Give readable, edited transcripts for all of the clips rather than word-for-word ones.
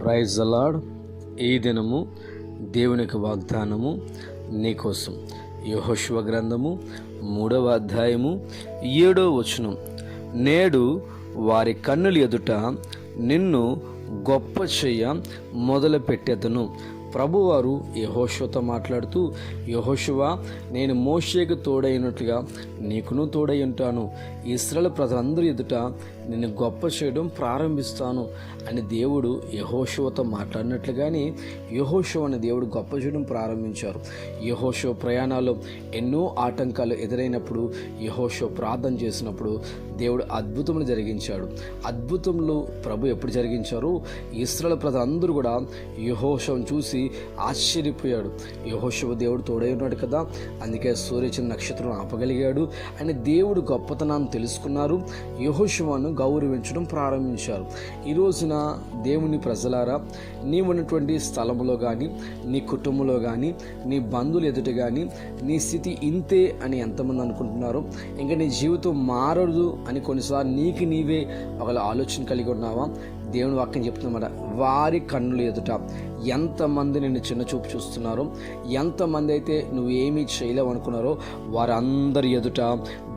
Praise the lord. ఈ దినము దేవునికి వాగ్దానము నీకోసం. యెహోషువ గ్రంథము 3వ అధ్యాయము 7వ వచనం. నేడు వారి కన్నుల ఎదుట నిన్ను గొప్ప చెయ్య మొదలు పెట్టెదను. ప్రభువారు యెహోషువతో మాట్లాడుతూ, యెహోషువ, నేను మోషేకు తోడైనట్లుగా నీకును తోడై ఉంటాను. ఇశ్రాయేలు ప్రజలందరి ఎదుట నిన్ను గొప్ప చేయడం ప్రారంభిస్తాను అని దేవుడు యెహోషువతో మాట్లాడినట్లుగానే యెహోషువ అనే దేవుడు గొప్ప చేయడం ప్రారంభించారు. యెహోషువ ప్రయాణాల్లో ఎన్నో ఆటంకాలు ఎదురైనప్పుడు యెహోషువ ప్రార్థన చేసినప్పుడు దేవుడు అద్భుతములు జరిగించాడు. అద్భుతములు ప్రభు ఎప్పుడు జరిగించారు? ఇశ్రాయేలు ప్రజలందరూ కూడా యెహోషువను చూసి ఆశ్చర్యపోయాడు. యెహోషువ దేవుడు తోడై ఉన్నాడు కదా, అందుకే సూర్యచంద్ర నక్షత్రం ఆపగలిగాడు అని దేవుడు గొప్పతనాన్ని తెలుసుకున్నారు. యెహోషువను గౌరవించడం ప్రారంభించారు. ఈ రోజున దేవుని ప్రజలారా, నీవున్నటువంటి స్థలంలో కానీ, నీ కుటుంబంలో కానీ, నీ బంధువులు ఎదుట కానీ నీ స్థితి ఇంతే అని ఎంతమంది అనుకుంటున్నారు? ఇంకా నీ జీవితం మారదు అని కొన్నిసార్లు నీకు నీవే ఒక ఆలోచన కలిగి ఉన్నావా? దేవుని వాక్యం చెప్తున్నమాట, వారి కన్నుల ఎదుట ఎంతమంది నిన్ను చిన్నచూపు చూస్తున్నారో, ఎంతమంది అయితే నువ్వు ఏమీ చేయలేవు అనుకున్నారో వారందరి ఎదుట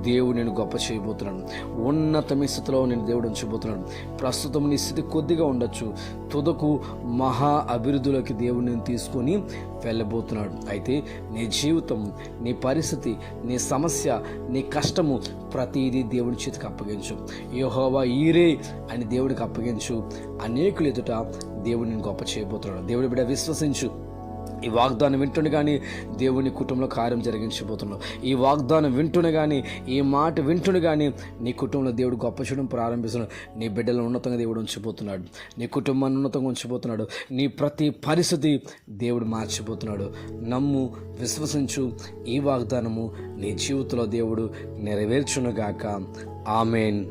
దేవుడు నేను గొప్ప చేయబోతున్నాడు. ఉన్నతమైన స్థితిలో నేను దేవుడు ఉంచబోతున్నాడు. ప్రస్తుతం నీ స్థితి కొద్దిగా ఉండొచ్చు, తుదకు మహా అభివృద్ధిలోకి దేవుడు నేను తీసుకొని వెళ్ళబోతున్నాడు. అయితే నీ జీవితం, నీ పరిస్థితి, నీ సమస్య, నీ కష్టము ప్రతిదీ దేవుడి చేతికి అప్పగించు. యెహోవా ఈరే అని దేవుడికి అప్పగించు. అనేకులు ఎదుట దేవుడు నేను గొప్ప చేయబోతున్నాడు. దేవుడి బిడ్డ విశ్వసించు. ఈ వాగ్దానం వింటుని కానీ దేవుని కుటుంబంలో కార్యం జరిగించబోతున్నాడు. ఈ వాగ్దానం వింటుని కానీ, ఈ మాట వింటుని కానీ నీ కుటుంబంలో దేవుడు గొప్ప చేయడం ప్రారంభిస్తున్నాడు. నీ బిడ్డలను ఉన్నతంగా దేవుడు ఉంచబోతున్నాడు. నీ కుటుంబాన్ని ఉన్నతంగా ఉంచబోతున్నాడు. నీ ప్రతి పరిస్థితి దేవుడు మార్చిపోతున్నాడు. నమ్ము, విశ్వసించు. ఈ వాగ్దానము నీ జీవితంలో దేవుడు నెరవేర్చునుగాక. ఆమేన్.